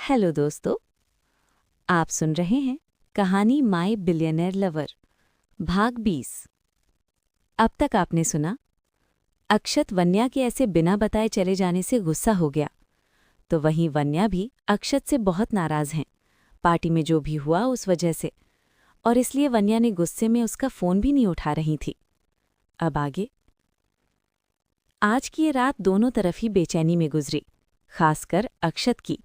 Hello दोस्तों, आप सुन रहे हैं कहानी माय बिलियनर लवर भाग 20। अब तक आपने सुना अक्षत वन्या के ऐसे बिना बताए चले जाने से गुस्सा हो गया, तो वहीं वन्या भी अक्षत से बहुत नाराज हैं पार्टी में जो भी हुआ उस वजह से, और इसलिए वन्या ने गुस्से में उसका फ़ोन भी नहीं उठा रही थी। अब आगे आज की ये रात दोनों तरफ ही बेचैनी में गुजरी, खासकर अक्षत की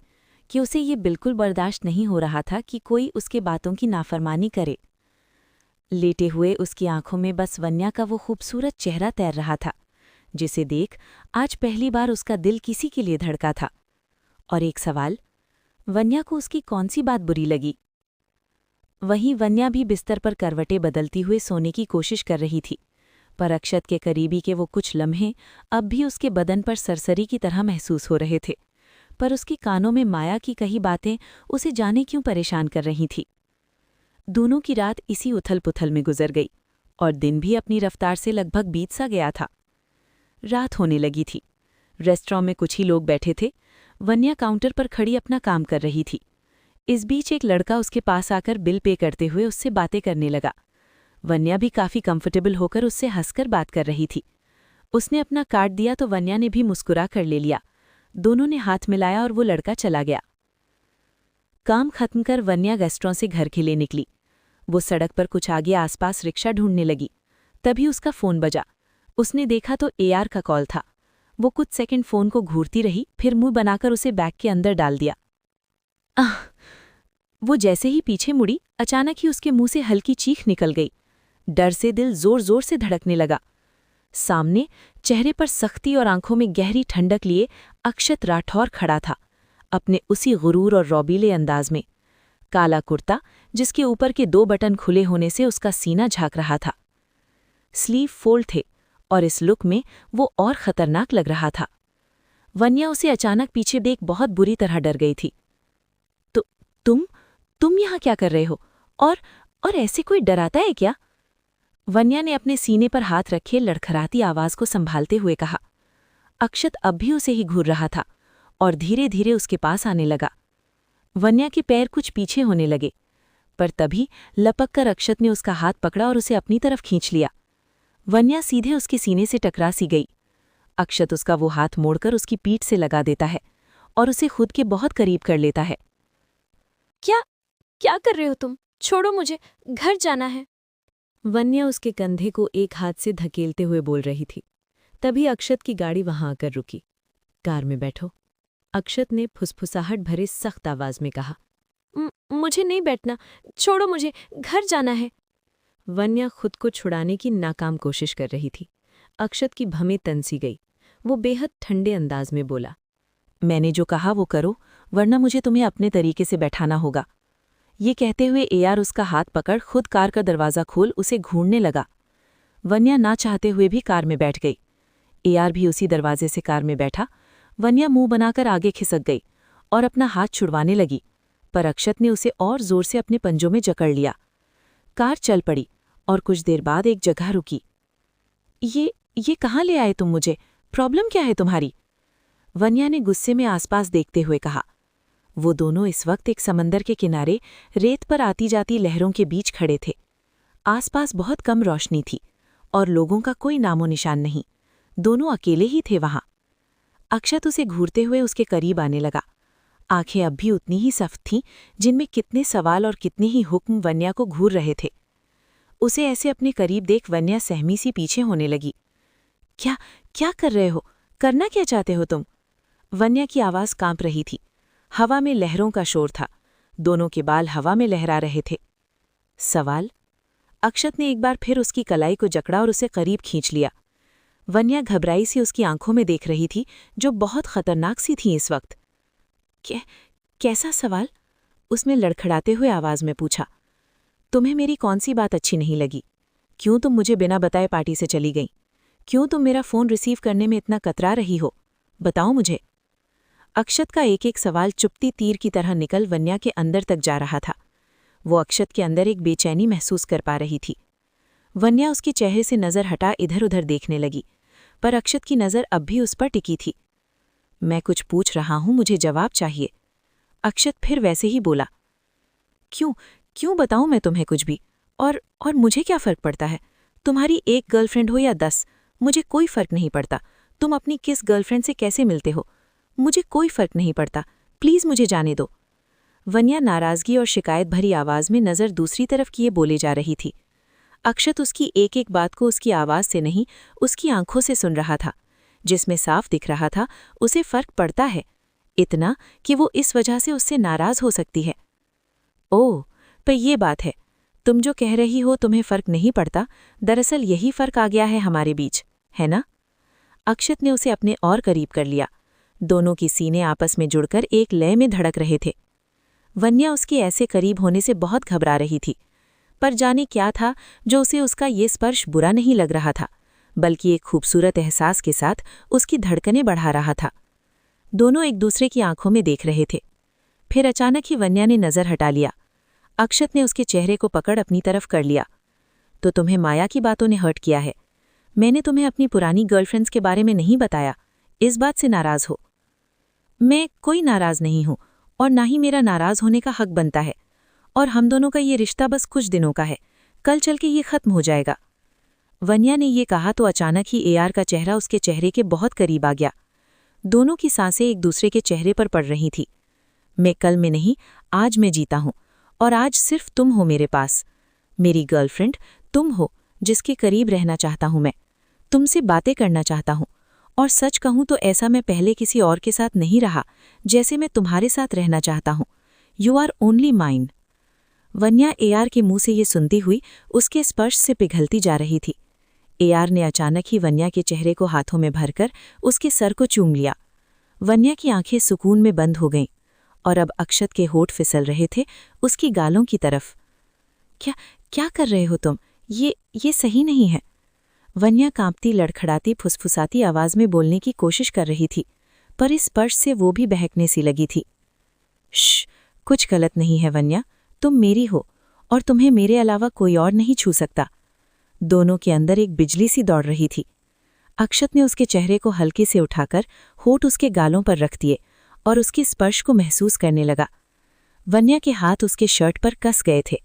कि उसे ये बिल्कुल बर्दाश्त नहीं हो रहा था कि कोई उसके बातों की नाफरमानी करे। लेटे हुए उसकी आंखों में बस वन्या का वो खूबसूरत चेहरा तैर रहा था, जिसे देख आज पहली बार उसका दिल किसी के लिए धड़का था। और एक सवाल, वन्या को उसकी कौन सी बात बुरी लगी? वहीं वन्या भी बिस्तर पर करवटें बदलती हुए सोने की कोशिश कर रही थी, पर अक्षत के करीबी के वो कुछ लम्हे अब भी उसके बदन पर सरसरी की तरह महसूस हो रहे थे। पर उसकी कानों में माया की कही बातें उसे जाने क्यों परेशान कर रही थी। दोनों की रात इसी उथल-पुथल में गुजर गई और दिन भी अपनी रफ्तार से लगभग बीत सा गया था। रात होने लगी थी। रेस्टोरेंट में कुछ ही लोग बैठे थे। वन्या काउंटर पर खड़ी अपना काम कर रही थी। इस बीच एक लड़का उसके पास आकर बिल पे करते हुए उससे बातें करने लगा। वन्या भी काफी कंफर्टेबल होकर उससे हंसकर बात कर रही थी। उसने अपना कार्ड दिया तो वन्या ने भी मुस्कुरा कर ले लिया। दोनों ने हाथ मिलाया और वो लड़का चला गया। काम खत्म कर वन्या रेस्टोरेंट से घर के लिए निकली। वो सड़क पर कुछ आगे आसपास रिक्शा ढूंढने लगी। तभी उसका फोन बजा। उसने देखा तो एआर का कॉल था। वो कुछ सेकंड फोन को घूरती रही, फिर मुंह बनाकर उसे बैग के अंदर डाल दिया। आह! वो जैसे ही पीछे मुड़ी, अचानक ही उसके मुंह से हल्की चीख निकल गई। डर से दिल जोर जोर से धड़कने लगा। सामने चेहरे पर सख्ती और आंखों में गहरी ठंडक लिए अक्षत राठौर खड़ा था, अपने उसी गुरूर और रौबीले अंदाज में। काला कुर्ता जिसके ऊपर के 2 बटन खुले होने से उसका सीना झांक रहा था। स्लीव फोल्ड थे और इस लुक में वो और खतरनाक लग रहा था। वन्या उसे अचानक पीछे देख बहुत बुरी तरह डर गई थी। तो तुम यहाँ क्या कर रहे हो? और ऐसे कोई डराता है क्या? वन्या ने अपने सीने पर हाथ रखे लड़खड़ाती आवाज को संभालते हुए कहा। अक्षत अब भी उसे ही घूर रहा था और धीरे धीरे उसके पास आने लगा। वन्या के पैर कुछ पीछे होने लगे, पर तभी लपक कर अक्षत ने उसका हाथ पकड़ा और उसे अपनी तरफ खींच लिया। वन्या सीधे उसके सीने से टकरा सी गई। अक्षत उसका वो हाथ मोड़कर उसकी पीठ से लगा देता है और उसे खुद के बहुत करीब कर लेता है। क्या कर रहे हो तुम? छोड़ो मुझे, घर जाना है। वन्या उसके कंधे को एक हाथ से धकेलते हुए बोल रही थी। तभी अक्षत की गाड़ी वहां आकर रुकी। कार में बैठो, अक्षत ने फुसफुसाहट भरे सख्त आवाज में कहा। मुझे नहीं बैठना, छोड़ो मुझे, घर जाना है। वन्या खुद को छुड़ाने की नाकाम कोशिश कर रही थी। अक्षत की भवें तनसी गई। वो बेहद ठंडे अंदाज में बोला, मैंने जो कहा वो करो, वरना मुझे तुम्हें अपने तरीके से बैठाना होगा। ये कहते हुए एआर उसका हाथ पकड़ खुद कार का दरवाज़ा खोल उसे घूरने लगा। वन्या ना चाहते हुए भी कार में बैठ गई। एआर भी उसी दरवाजे से कार में बैठा। वन्या मुंह बनाकर आगे खिसक गई और अपना हाथ छुड़वाने लगी, पर अक्षत ने उसे और जोर से अपने पंजों में जकड़ लिया। कार चल पड़ी और कुछ देर बाद एक जगह रुकी। ये कहाँ ले आए तुम मुझे? प्रॉब्लम क्या है तुम्हारी? वन्या ने गुस्से में आसपास देखते हुए कहा। वो दोनों इस वक्त एक समंदर के किनारे रेत पर आती जाती लहरों के बीच खड़े थे। आसपास बहुत कम रोशनी थी और लोगों का कोई नामो निशान नहीं। दोनों अकेले ही थे वहां। अक्षत उसे घूरते हुए उसके करीब आने लगा। आंखें अब भी उतनी ही सख्त थीं, जिनमें कितने सवाल और कितने ही हुक्म वन्या को घूर रहे थे। उसे ऐसे अपने करीब देख वन्या सहमी सी पीछे होने लगी। क्या कर रहे हो? करना क्या चाहते हो तुम? वन्या की आवाज कांप रही थी। हवा में लहरों का शोर था। दोनों के बाल हवा में लहरा रहे थे। सवाल? अक्षत ने एक बार फिर उसकी कलाई को जकड़ा और उसे करीब खींच लिया। वन्या घबराई सी उसकी आंखों में देख रही थी, जो बहुत खतरनाक सी थी इस वक्त। कैसा सवाल? उसने लड़खड़ाते हुए आवाज में पूछा। तुम्हें मेरी कौन सी बात अच्छी नहीं लगी? क्यों तुम मुझे बिना बताए पार्टी से चली गई? क्यों तुम मेरा फोन रिसीव करने में इतना कतरा रही हो? बताओ मुझे। अक्षत का एक एक सवाल चुपती तीर की तरह निकल वन्या के अंदर तक जा रहा था। वो अक्षत के अंदर एक बेचैनी महसूस कर पा रही थी। वन्या उसके चेहरे से नज़र हटा इधर उधर देखने लगी, पर अक्षत की नज़र अब भी उस पर टिकी थी। मैं कुछ पूछ रहा हूं, मुझे जवाब चाहिए। अक्षत फिर वैसे ही बोला, क्यों बताऊं मैं तुम्हें कुछ भी? और मुझे क्या फर्क पड़ता है? तुम्हारी एक गर्लफ्रेंड हो या 10, मुझे कोई फर्क नहीं पड़ता। तुम अपनी किस गर्लफ्रेंड से कैसे मिलते हो, मुझे कोई फर्क नहीं पड़ता। प्लीज मुझे जाने दो। वन्या नाराजगी और शिकायत भरी आवाज में नजर दूसरी तरफ किए बोले जा रही थी। अक्षत उसकी एक एक बात को उसकी आवाज से नहीं, उसकी आंखों से सुन रहा था, जिसमें साफ दिख रहा था उसे फर्क पड़ता है, इतना कि वो इस वजह से उससे नाराज हो सकती है। ओह, पर ये बात है, तुम जो कह रही हो तुम्हें फर्क नहीं पड़ता, दरअसल यही फर्क आ गया है हमारे बीच, है ना? अक्षत ने उसे अपने और करीब कर लिया। दोनों की सीने आपस में जुड़कर एक लय में धड़क रहे थे। वन्या उसके ऐसे करीब होने से बहुत घबरा रही थी, पर जाने क्या था जो उसे उसका ये स्पर्श बुरा नहीं लग रहा था, बल्कि एक खूबसूरत एहसास के साथ उसकी धड़कनें बढ़ा रहा था। दोनों एक दूसरे की आंखों में देख रहे थे। फिर अचानक ही वन्या ने नजर हटा लिया। अक्षत ने उसके चेहरे को पकड़ अपनी तरफ कर लिया। तो तुम्हें माया की बातों ने हर्ट किया है? मैंने तुम्हें अपनी पुरानी गर्लफ्रेंड्स के बारे में नहीं बताया, इस बात से नाराज हो? मैं कोई नाराज नहीं हूं, और ना ही मेरा नाराज होने का हक बनता है। और हम दोनों का ये रिश्ता बस कुछ दिनों का है, कल चल के ये खत्म हो जाएगा। वन्या ने ये कहा तो अचानक ही एआर का चेहरा उसके चेहरे के बहुत करीब आ गया। दोनों की सांसें एक दूसरे के चेहरे पर पड़ रही थी। मैं कल में नहीं, आज मैं जीता हूं, और आज सिर्फ तुम हो मेरे पास। मेरी गर्लफ्रेंड तुम हो, जिसके करीब रहना चाहता हूं मैं, तुमसे बातें करना चाहता हूं। और सच कहूं तो ऐसा मैं पहले किसी और के साथ नहीं रहा, जैसे मैं तुम्हारे साथ रहना चाहता हूं। You are only mine. Vanya AR के मुंह से ये सुनती हुई उसके स्पर्श से पिघलती जा रही थी। एआर ने अचानक ही वन्या के चेहरे को हाथों में भरकर उसके सर को चूम लिया। वन्या की आंखें सुकून में बंद हो गईं, और अब अक्षत के होठ फिसल रहे थे उसकी गालों की तरफ। क्या कर रहे हो तुम? ये सही नहीं है। वन्या कांपती, लड़खड़ाती, फुसफुसाती आवाज में बोलने की कोशिश कर रही थी, पर इस स्पर्श से वो भी बहकने सी लगी थी। श्श, कुछ गलत नहीं है वन्या, तुम मेरी हो, और तुम्हें मेरे अलावा कोई और नहीं छू सकता। दोनों के अंदर एक बिजली सी दौड़ रही थी। अक्षत ने उसके चेहरे को हल्के से उठाकर होठ उसके गालों पर रख दिए और उसके स्पर्श को महसूस करने लगा। वन्या के हाथ उसके शर्ट पर कस गए थे।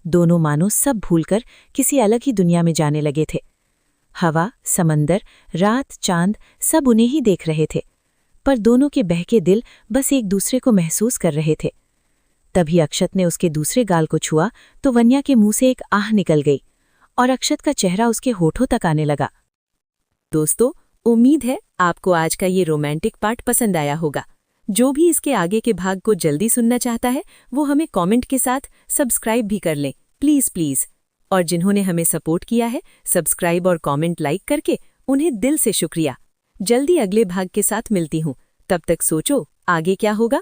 दोनों मानो सब भूलकर किसी अलग ही दुनिया में जाने लगे थे। हवा, समंदर, रात, चांद सब उन्हें ही देख रहे थे, पर दोनों के बहके दिल बस एक दूसरे को महसूस कर रहे थे। तभी अक्षत ने उसके दूसरे गाल को छुआ तो वन्या के मुंह से एक आह निकल गई और अक्षत का चेहरा उसके होठों तक आने लगा। दोस्तों, उम्मीद है आपको आज का ये रोमांटिक पार्ट पसंद आया होगा। जो भी इसके आगे के भाग को जल्दी सुनना चाहता है वो हमें कमेंट के साथ सब्सक्राइब भी कर लें, प्लीज। और जिन्होंने हमें सपोर्ट किया है सब्सक्राइब और कमेंट लाइक करके, उन्हें दिल से शुक्रिया। जल्दी अगले भाग के साथ मिलती हूँ, तब तक सोचो आगे क्या होगा।